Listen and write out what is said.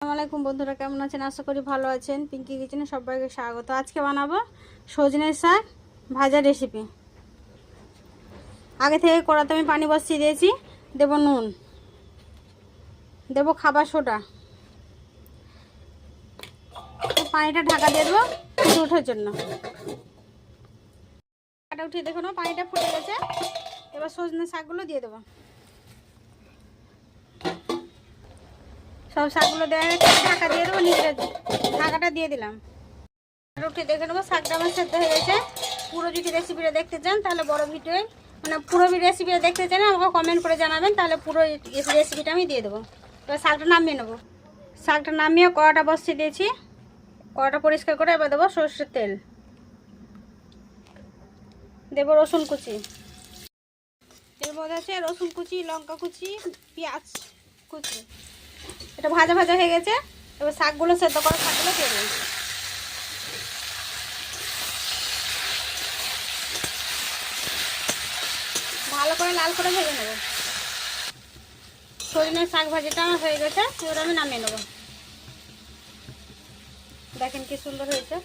আসসালামু আলাইকুম বন্ধুরা, কেমন আছেন? আশা করি ভালো আছেন। পিঙ্কি কিচেনে সবাইকে স্বাগত। আজকে বানাবো সজনে শাক ভাজা রেসিপি। আগে থেকে কড়াতে আমি পানি বসিয়ে দিয়েছি। দেব নুন, দেব খাবার সোডা, পানিটা ঢাকা দিয়ে দেবো ফুটে ওঠার জন্য। ঢাকাটা উঠিয়ে দেখুন পানিটা ফুটে গেছে। এবার সজনে শাকগুলো দিয়ে দেবো। সব শাকগুলো দেওয়া গেছে, ঢাকা দিয়ে দেবো। নিচে ঢাকাটা দিয়ে দিলাম। উঠে দেখে নেবো শাকটা আমার সেদ্ধ হয়ে গেছে। পুরো যদি রেসিপিটা দেখতে চান তাহলে বড় ভিডিও পুরো রেসিপিটা দেখতে চান আমাকে কমেন্ট করে জানাবেন, তাহলে পুরো রেসিপিটা আমি দিয়ে দেবো। এবার শাকটা নামিয়ে নেবো। শাকটা নামিয়ে কড়াটা বসিয়ে দিয়েছি। কড়াটা পরিষ্কার করে এবার দেবো সরষের তেল, দেবো রসুন কুচি। এর মধ্যে আছে রসুন কুচি, লঙ্কা কুচি, পেঁয়াজ কুচি। এটা ভাজা ভাজা হয়ে গেছে। এবার শাকগুলো সেদ্ধ করা শাকগুলো দিয়ে দেবো। ভালো করে লাল করে ভেজে নেব। সজনের শাক ভাজিটা আমার হয়ে গেছে। এবার আমি নামিয়ে নেব। দেখেন কি সুন্দর হয়েছে।